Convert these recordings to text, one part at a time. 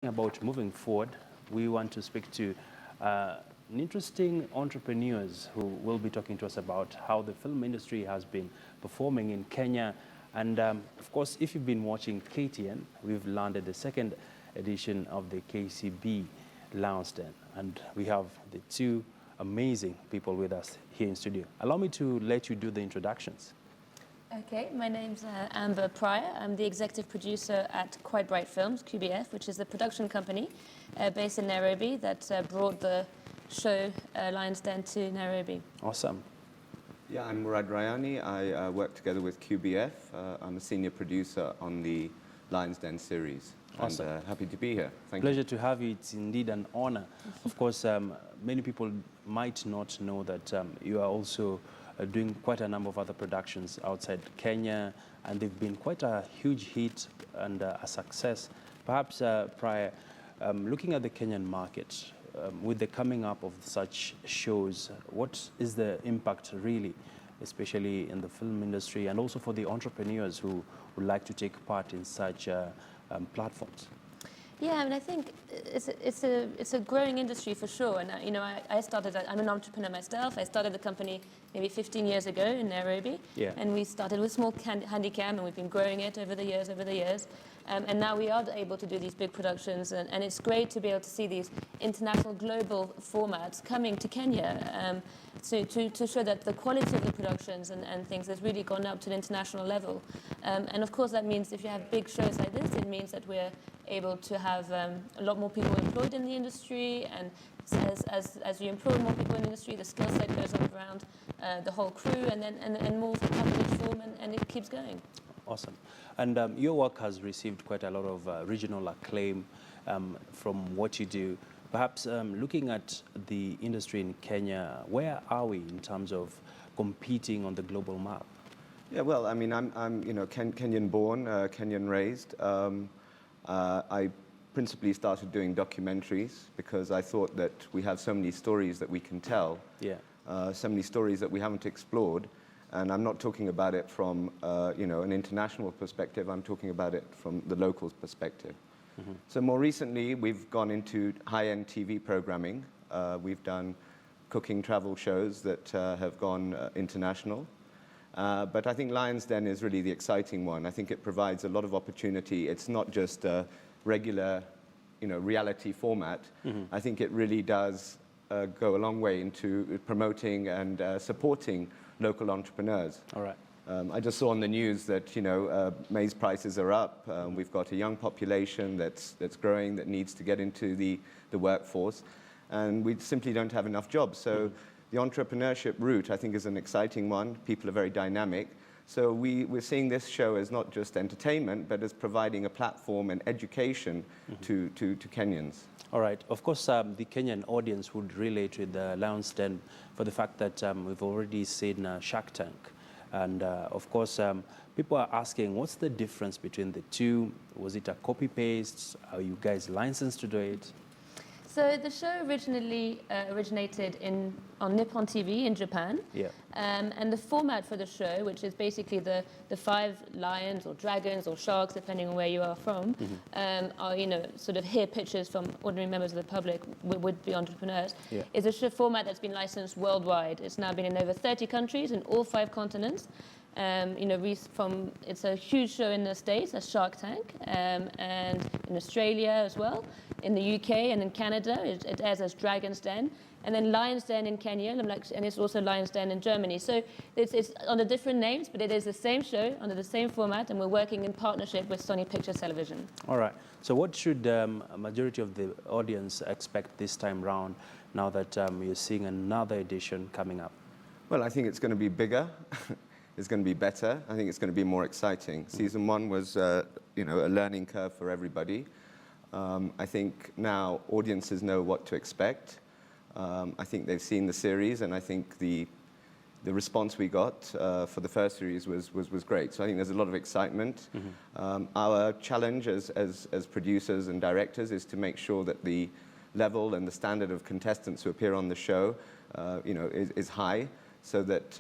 About moving forward, we want to speak to interesting entrepreneurs who will be talking to us about how the film industry has been performing in Kenya. And of course, if you've been watching KTN, we've landed the second edition of the KCB Lounge Den. And we have the two amazing people with us here in studio. Allow me to let you do the introductions. Okay, my name's Amber Pryor. I'm the executive producer at Quite Bright Films, QBF, which is the production company based in Nairobi that brought the show Lion's Den to Nairobi. Awesome. Yeah, I'm Murad Rayani. I work together with QBF. I'm a senior producer on the Lion's Den series. Awesome. And happy to be here. Thank Pleasure you. to have you. It's indeed an honor. Of course, many people might not know that you are also doing quite a number of other productions outside Kenya, and they've been quite a huge hit and a success. Perhaps prior, looking at the Kenyan market, with the coming up of such shows, what is the impact really, especially in the film industry and also for the entrepreneurs who would like to take part in such platforms? Yeah, I mean, I think it's a growing industry for sure. And I'm an entrepreneur myself. I started the company maybe 15 years ago in Nairobi. Yeah. And we started with small handycam, and we've been growing it over the years. And now we are able to do these big productions, and it's great to be able to see these international, global formats coming to Kenya to show that the quality of the productions and things has really gone up to an international level. And of course, that means if you have big shows like this, it means that we're able to have a lot more people employed in the industry, and as you employ more people in the industry, the skill set goes up around the whole crew, and more companies form, and it keeps going. Awesome. And your work has received quite a lot of regional acclaim from what you do. Perhaps looking at the industry in Kenya, where are we in terms of competing on the global map? Yeah, well, I mean, I'm Kenyan born, Kenyan raised. I principally started doing documentaries because I thought that we have so many stories that we can tell. Yeah. So many stories that we haven't explored. And I'm not talking about it from an international perspective. I'm talking about it from the local perspective. Mm-hmm. So more recently, we've gone into high-end TV programming. We've done cooking travel shows that have gone international. But I think Lion's Den is really the exciting one. I think it provides a lot of opportunity. It's not just a regular, reality format. Mm-hmm. I think it really does go a long way into promoting and supporting local entrepreneurs. All right. I just saw on the news that maize prices are up. We've got a young population that's growing that needs to get into the workforce, and we simply don't have enough jobs. So the entrepreneurship route, I think, is an exciting one. People are very dynamic. So we're seeing this show as not just entertainment, but as providing a platform and education to Kenyans. All right. Of course, the Kenyan audience would relate with the Lion's Den for the fact that we've already seen Shark Tank. And of course, people are asking, what's the difference between the two? Was it a copy-paste? Are you guys licensed to do it? So the show originally originated on Nippon TV in Japan. Yeah. And the format for the show, which is basically the 5 lions or dragons or sharks, depending on where you are from, are, sort of hear pitches from ordinary members of the public, would be entrepreneurs, is a show format that's been licensed worldwide. It's now been in over 30 countries in all 5 continents. It's a huge show in the States, a Shark Tank, and in Australia as well, in the UK and in Canada, it airs as Dragon's Den, and then Lion's Den in Kenya, and it's also Lion's Den in Germany. So it's under different names, but it is the same show, under the same format, and we're working in partnership with Sony Pictures Television. All right. So what should a majority of the audience expect this time round, now that you're seeing another edition coming up? Well, I think it's going to be bigger. It's going to be better. I think it's going to be more exciting. Season 1 was, a learning curve for everybody. I think now audiences know what to expect. I think they've seen the series, and I think the response we got for the first series was great. So I think there's a lot of excitement. Mm-hmm. Our challenge as producers and directors is to make sure that the level and the standard of contestants who appear on the show, is high. So that,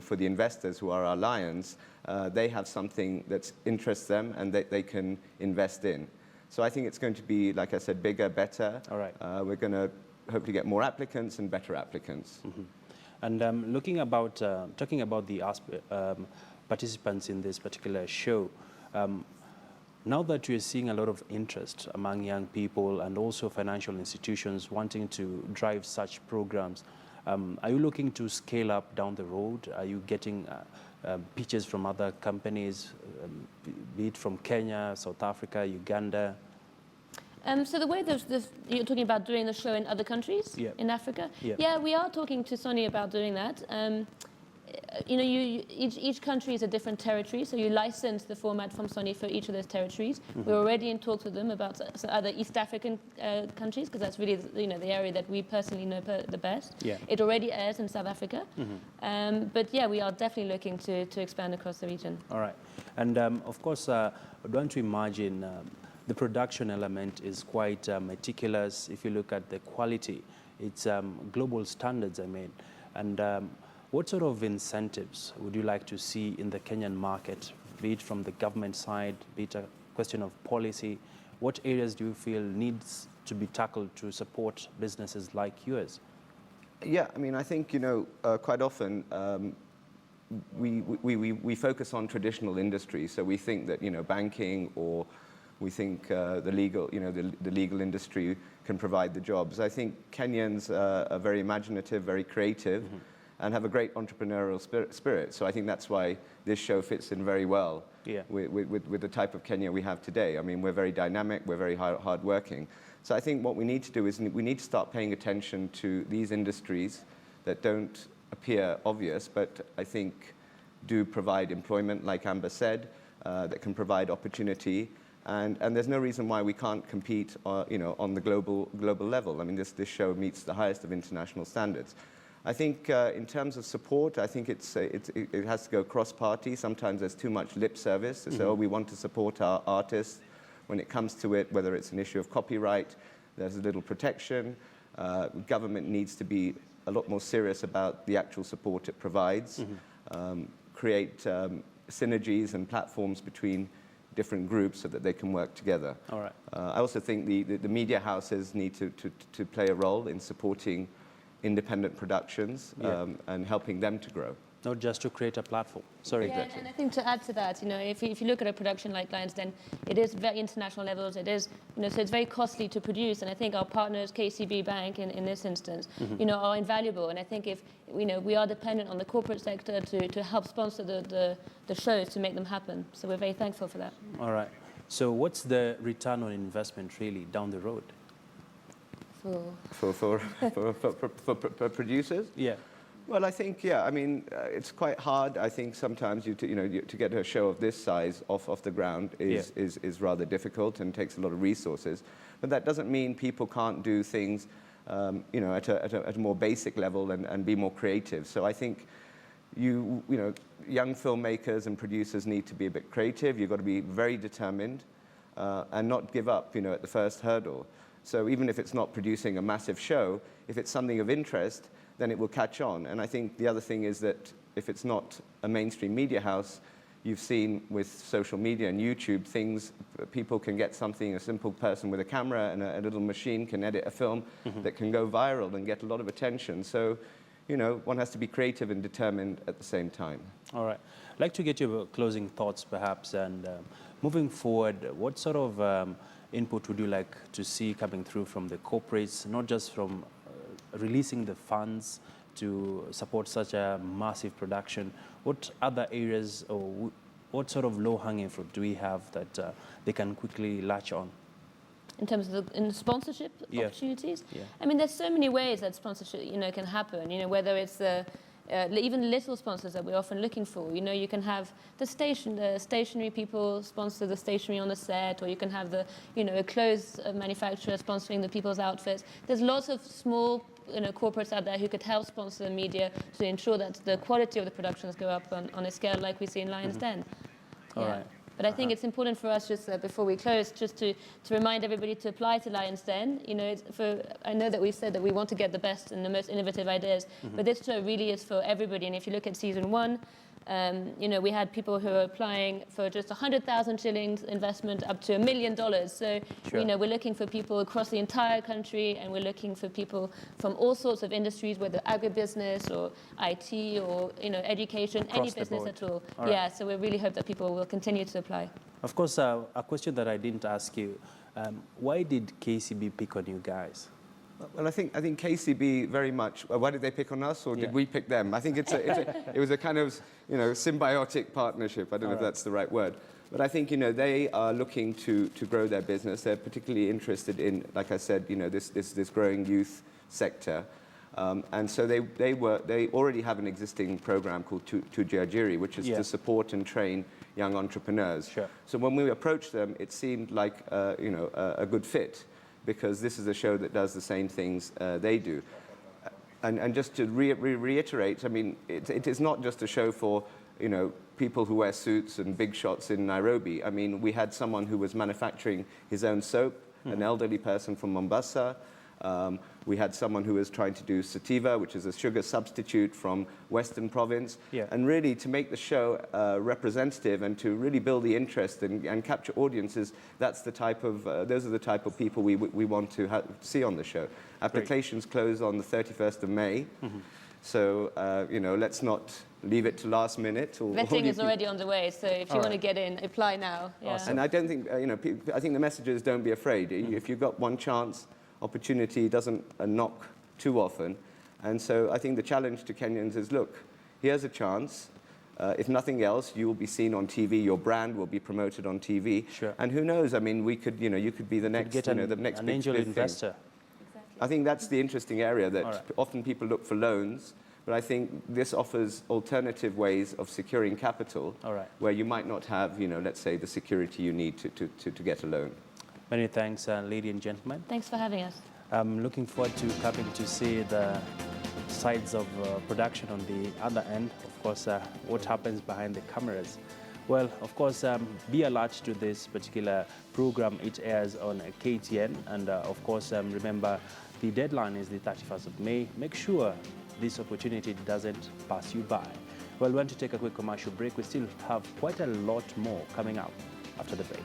for the investors who are our lions, they have something that interests them and that they can invest in. So I think it's going to be, like I said, bigger, better. All right. We're going to hopefully get more applicants and better applicants. And talking about the participants in this particular show, now that we're seeing a lot of interest among young people and also financial institutions wanting to drive such programs, are you looking to scale up down the road? Are you getting pitches from other companies, be it from Kenya, South Africa, Uganda? So the way you're talking about doing the show in other countries, in Africa? Yeah. We are talking to Sony about doing that. Each country is a different territory, so you license the format from Sony for each of those territories. We're already in talks with them about some other East African countries, because that's really the area that we personally know the best. Yeah. It already airs in South Africa, but yeah, we are definitely looking to expand across the region. All right, and of course, don't you imagine the production element is quite meticulous. If you look at the quality, it's global standards, I mean, and what sort of incentives would you like to see in the Kenyan market, be it from the government side, be it a question of policy? What areas do you feel needs to be tackled to support businesses like yours? Yeah, I mean, I think, quite often we focus on traditional industries. So we think that, banking, or we think the legal industry can provide the jobs. I think Kenyans are very imaginative, very creative, and have a great entrepreneurial spirit. So I think that's why this show fits in very well with the type of Kenya we have today. I mean, we're very dynamic, we're very hardworking. So I think what we need to do is we need to start paying attention to these industries that don't appear obvious, but I think do provide employment, like Amber said, that can provide opportunity. And there's no reason why we can't compete, on the global level. I mean, this show meets the highest of international standards. I think in terms of support, I think it has to go cross-party. Sometimes there's too much lip service. So we want to support our artists. When it comes to it, whether it's an issue of copyright, there's a little protection. Government needs to be a lot more serious about the actual support it provides. Create synergies and platforms between different groups so that they can work together. All right. I also think the media houses need to play a role in supporting independent productions and helping them to grow. Not just to create a platform. Sorry. Yeah, and I think to add to that, if you look at a production like Lions Den, it is very international levels. It is, so it's very costly to produce. And I think our partners, KCB Bank in this instance, are invaluable. And I think if we are dependent on the corporate sector to help sponsor the shows to make them happen. So we're very thankful for that. All right. So what's the return on investment really down the road? For producers? Yeah. Well, I think, I mean, it's quite hard. I think sometimes to get a show of this size off the ground is rather difficult and takes a lot of resources. But that doesn't mean people can't do things, at a more basic level and be more creative. So I think young filmmakers and producers need to be a bit creative. You've got to be very determined and not give up, at the first hurdle. So even if it's not producing a massive show, if it's something of interest, then it will catch on. And I think the other thing is that if it's not a mainstream media house, you've seen with social media and YouTube, people can get something, a simple person with a camera and a little machine can edit a film that can go viral and get a lot of attention. So, one has to be creative and determined at the same time. All right. I'd like to get your closing thoughts, perhaps, and moving forward, what sort of input would you like to see coming through from the corporates, not just from releasing the funds to support such a massive production? What other areas or what sort of low-hanging fruit do we have that they can quickly latch on? In terms of in sponsorship opportunities? Yeah. I mean, there's so many ways that sponsorship, can happen, whether it's even little sponsors that we're often looking for. You can have the stationery people sponsor the stationery on the set, or you can have a clothes manufacturer sponsoring the people's outfits. There's lots of small corporates out there who could help sponsor the media to ensure that the quality of the productions go up on a scale like we see in Lions Den. All right. But I think it's important for us, just before we close, just to remind everybody to apply to Lions Den. I know that we said that we want to get the best and the most innovative ideas, but this show really is for everybody. And if you look at season 1, You know, we had people who are applying for just 100,000 shillings investment up to $1 million. So, Sure. you know, we're looking for people across the entire country, and we're looking for people from all sorts of industries, whether agribusiness or IT or, you know, education, Across any the business board. at all. All right. Yeah, so we really hope that people will continue to apply. Of course, a question that I didn't ask you, why did KCB pick on you guys? Well, I think KCB very much. Why did they pick on us, or did Yeah. we pick them? I think it was a kind of, you know, symbiotic partnership. I don't know if that's the right word, but I think, you know, they are looking to grow their business. They're particularly interested in, like I said, you know, this growing youth sector, and so they already have an existing program called Tujiajiri, which is to support and train young entrepreneurs. Sure. So when we approached them, it seemed like you know, a good fit, because this is a show that does the same things they do. And just to reiterate, I mean, it is not just a show for, you know, people who wear suits and big shots in Nairobi. I mean, we had someone who was manufacturing his own soap, an elderly person from Mombasa. We had someone who was trying to do sativa, which is a sugar substitute from Western Province. Yeah. And really to make the show representative and to really build the interest and capture audiences, that's the type of, those are the type of people we want to see on the show. Applications close on the 31st of May. So, you know, let's not leave it to last minute. Vetting is already on the way, so if you All want to right. get in, apply now. Yeah. Awesome. And I don't think, you know, I think the message is don't be afraid. If you've got one chance, opportunity doesn't knock too often. And so I think the challenge to Kenyans is, look, here's a chance. If nothing else, you will be seen on TV. Your brand will be promoted on TV. Sure. And who knows? I mean, we could, you know, you could be the next, Get you know, the next an big angel thing. investor. I think that's the interesting area, that All right. often people look for loans, but I think this offers alternative ways of securing capital, All right. where you might not have, you know, let's say, the security you need to get a loan. Many thanks, ladies and gentlemen. Thanks for having us. I'm looking forward to coming to see the sides of production on the other end. Of course, what happens behind the cameras. Well, of course, be alert to this particular program. It airs on KTN, and of course, remember the deadline is the 31st of May. Make sure this opportunity doesn't pass you by. Well, we want to take a quick commercial break. We still have quite a lot more coming up after the break.